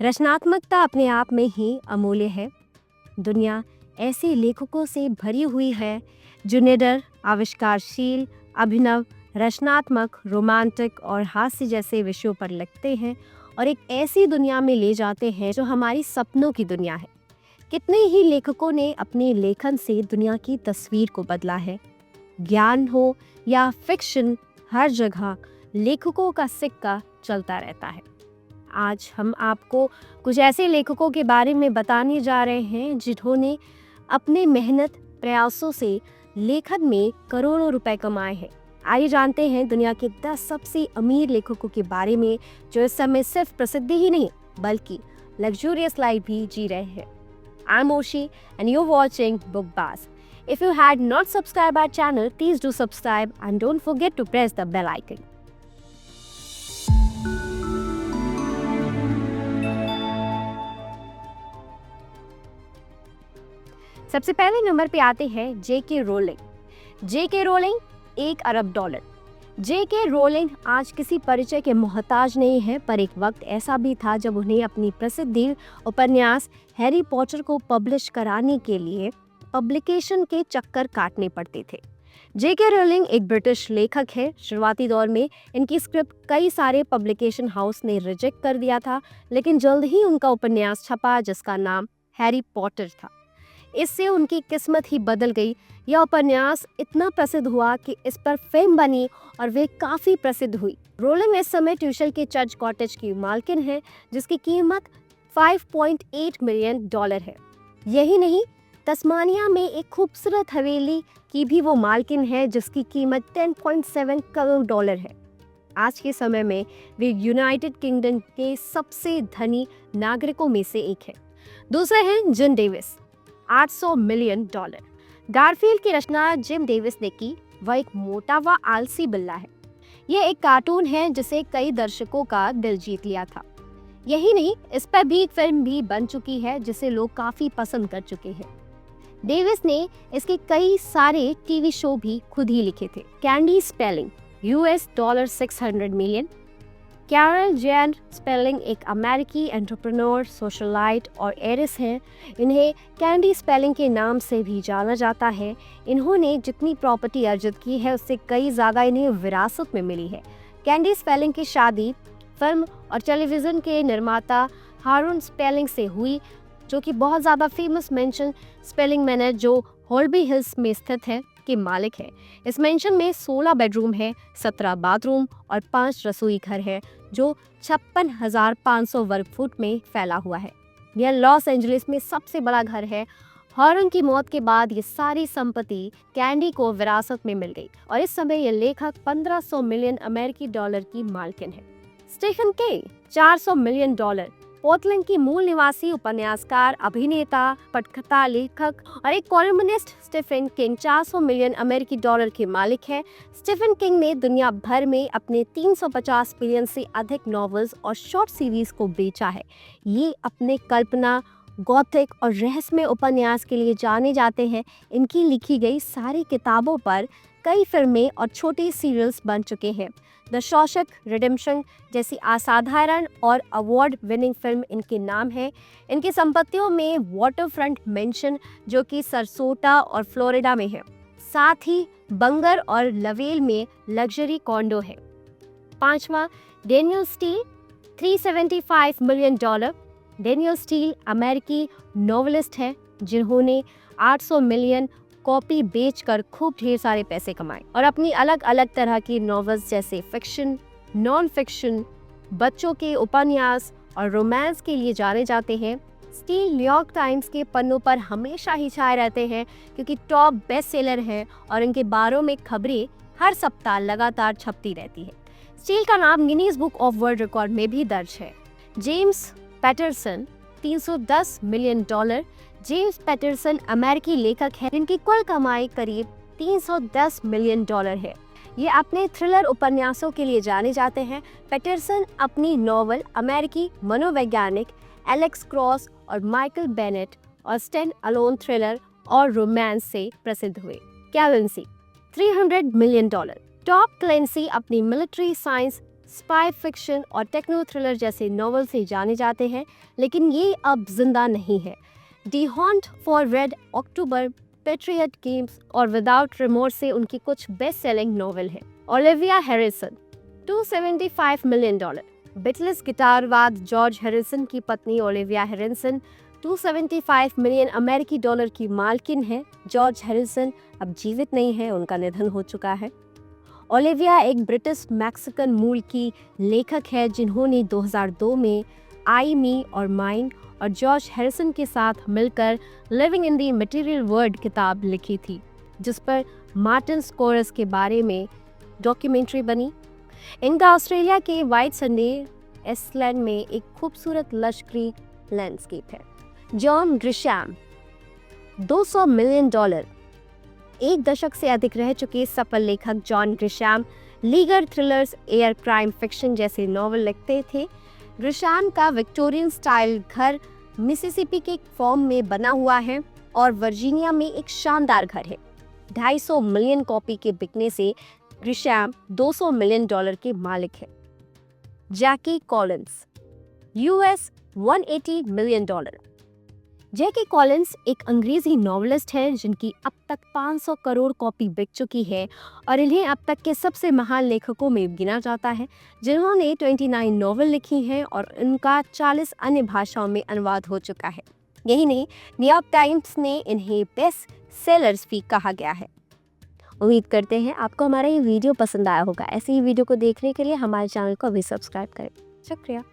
रचनात्मकता अपने आप में ही अमूल्य है। दुनिया ऐसे लेखकों से भरी हुई है जो निडर, आविष्कारशील, अभिनव, रचनात्मक, रोमांटिक और हास्य जैसे विषयों पर लिखते हैं और एक ऐसी दुनिया में ले जाते हैं जो हमारी सपनों की दुनिया है। कितने ही लेखकों ने अपने लेखन से दुनिया की तस्वीर को बदला है। ज्ञान हो या फिक्शन, हर जगह लेखकों का सिक्का चलता रहता है। आज हम आपको कुछ ऐसे लेखकों के बारे में बताने जा रहे हैं जिन्होंने अपने मेहनत प्रयासों से लेखन में करोड़ों रुपए कमाए हैं। आइए जानते हैं दुनिया के 10 सबसे अमीर लेखकों के बारे में जो इस समय सिर्फ प्रसिद्धि ही नहीं बल्कि लग्जूरियस लाइफ भी जी रहे हैं। I am Oshi and you're watching BookBuzz. If you had not subscribed our channel, please do subscribe and don't forget to press the bell icon. सबसे पहले नंबर पे आते हैं J.K. रोलिंग। J.K. रोलिंग $1 अरब। J.K. Rolling आज किसी परिचय के मोहताज नहीं है, पर एक वक्त ऐसा भी था जब उन्हें अपनी प्रसिद्ध उपन्यास हैरी पॉटर को पब्लिश कराने के लिए पब्लिकेशन के चक्कर काटने पड़ते थे। J.K. रोलिंग एक ब्रिटिश लेखक है। शुरुआती दौर में इनकी स्क्रिप्ट कई सारे पब्लिकेशन हाउस ने रिजेक्ट कर दिया था, लेकिन जल्द ही उनका उपन्यास छपा जिसका नाम हैरी पॉटर था। इससे उनकी किस्मत ही बदल गई। यह उपन्यास इतना प्रसिद्ध हुआ कि इस पर फिल्म बनी और वे काफ़ी प्रसिद्ध हुई। रोलिंग इस समय ट्यूशल के चर्च कॉटेज की मालकिन है जिसकी कीमत $5.8 मिलियन है। यही नहीं, तस्मानिया में एक खूबसूरत हवेली की भी वो मालकिन है जिसकी कीमत $10.7 करोड़ है। आज के समय में वे यूनाइटेड किंगडम के सबसे धनी नागरिकों में से एक है। दूसरे हैं जिम डेविस, $800 मिलियन। गारफील्ड की रचना जिम डेविस ने की। वह एक मोटा व आलसी बिल्ला है। यह एक कार्टून है जिसे कई दर्शकों का दिल जीत लिया था। यही नहीं, इस पर भी एक फिल्म भी बन चुकी है जिसे लोग काफी पसंद कर चुके हैं। डेविस ने इसके कई सारे टीवी शो भी खुद ही लिखे थे। Candy Spelling $600 million. Carole Gene Spelling एक अमेरिकी एंटरप्रेन्योर, सोशलाइट और एरिस हैं। इन्हें कैंडी स्पेलिंग के नाम से भी जाना जाता है। इन्होंने जितनी प्रॉपर्टी अर्जित की है उससे कई ज़्यादा इन्हें विरासत में मिली है। कैंडी स्पेलिंग की शादी फिल्म और टेलीविज़न के निर्माता हारून स्पेलिंग से हुई, जो कि बहुत ज़्यादा फेमस मेंशन स्पेलिंग मैनर जो होल्बी हिल्स में स्थित है के मालिक है। इस मेंशन में 16 बेडरूम है, 17 बाथरूम और 5 रसोई घर है जो 56,500 वर्ग फुट में फैला हुआ है। यह लॉस एंजलिस में सबसे बड़ा घर है। हॉरन की मौत के बाद ये सारी संपत्ति कैंडी को विरासत में मिल गई और इस समय यह लेखक $1,500 मिलियन अमेरिकी डॉलर की मालकिन है। Stephen king $400 million. पोर्टलैंड की मूल निवासी उपन्यासकार, अभिनेता, पटकथा लेखक और एक कॉलमनिस्ट स्टीफन किंग $400 मिलियन अमेरिकी डॉलर के मालिक है। स्टीफन किंग ने दुनिया भर में अपने 350 मिलियन से अधिक नॉवेल्स और शॉर्ट सीरीज को बेचा है। ये अपने कल्पना, गॉथिक और रहस्यमय उपन्यास के लिए जाने जाते हैं। इनकी लिखी गई सारी किताबों पर कई फिल्में और छोटे सीरियल्स बन चुके हैं। द शॉशैंक रिडेम्पशन जैसी असाधारण और अवार्ड विनिंग फिल्म इनके नाम है। इनकी संपत्तियों में वाटरफ्रंट मेंशन जो कि सरसोटा और फ्लोरिडा में है, साथ ही बंगर और लवेल में लग्जरी कॉन्डो है। पांचवा, Daniel steel $375 million. Daniel steel अमेरिकी नॉवेलिस्ट है जिन्होंने 800 मिलियन कॉपी बेचकर खूब ढेर सारे पैसे कमाए और अपनी अलग अलग तरह की नॉवेल्स जैसे फिक्शन, नॉन फिक्शन, बच्चों के उपन्यास और रोमांस के लिए जाने जाते हैं। स्टील न्यूयॉर्क टाइम्स के पन्नों पर हमेशा ही छाए रहते हैं क्योंकि टॉप बेस्ट सेलर हैं और इनके बारे में खबरें हर सप्ताह लगातार छपती रहती है। स्टील का नाम Guinness Book of World Record में भी दर्ज है। James Patterson $310 million. James Patterson अमेरिकी लेखक है जिनकी कुल कमाई करीब $310 मिलियन है। ये अपने थ्रिलर उपन्यासों के लिए जाने जाते हैं। पैटरसन अपनी नॉवल अमेरिकी मनोवैज्ञानिक एलेक्स क्रॉस और माइकल बेनेट और स्टैंड अलोन थ्रिलर और रोमांस से प्रसिद्ध हुए। कैलेंसी $300 मिलियन। टॉम क्लेंसी अपनी मिलिट्री साइंस स्पाई फिक्शन और टेक्नो थ्रिलर जैसे नॉवल से जाने जाते हैं, लेकिन ये अब जिंदा नहीं है। The hunt for Red October, Patriot Games और विदाउट रिमोर्स से उनकी कुछ बेस्ट सेलिंग नॉवल है। Olivia Harrison, $275 million. बिटलेस गिटारवाद जॉर्ज हैरिसन की पत्नी ओलिविया हैरिसन 275 मिलियन अमेरिकी डॉलर की मालकिन है। जॉर्ज हैरिसन अब जीवित नहीं है, उनका निधन हो चुका है। ओलिविया एक ब्रिटिश मैक्सिकन मूल की लेखक है जिन्होंने 2002 में आई मी और माइन और जॉर्ज हैरिसन के साथ मिलकर living in the material world किताब लिखी थी, जिस पर मार्टिन स्कोरस के बारे में डॉक्यूमेंट्री बनी। इनका ऑस्ट्रेलिया के वाइट संडे आइलैंड में एक खूबसूरत लश्करी लैंडस्केप है। John Grisham, $200 million. एक दशक से अधिक रह चुके सफल लेखक जॉन ग्रिशैम लीगल थ्रिलर्स, एयर क्राइम फिक्शन जैसे नॉवल लिखते थे। ग्रिशैम का विक्टोरियन स्टाइल घर मिसिसिपी के फॉर्म में बना हुआ है और वर्जीनिया में एक शानदार घर है। 250 मिलियन कॉपी के बिकने से ग्रिशैम $200 मिलियन के मालिक है। जैकी कॉलिंस, US $180 मिलियन। जैकी कॉलिंस एक अंग्रेजी नॉवेलिस्ट है जिनकी अब तक 500 करोड़ कॉपी बिक चुकी है और इन्हें अब तक के सबसे महान लेखकों में गिना जाता है, जिन्होंने 29 नॉवेल लिखी हैं और उनका 40 अन्य भाषाओं में अनुवाद हो चुका है। यही नहीं, न्यूयॉर्क टाइम्स ने इन्हें बेस्ट सेलर्स भी कहा गया है। उम्मीद करते हैं आपको हमारा ये वीडियो पसंद आया होगा। ऐसे ही वीडियो को देखने के लिए हमारे चैनल को अभी सब्सक्राइब करें। शुक्रिया।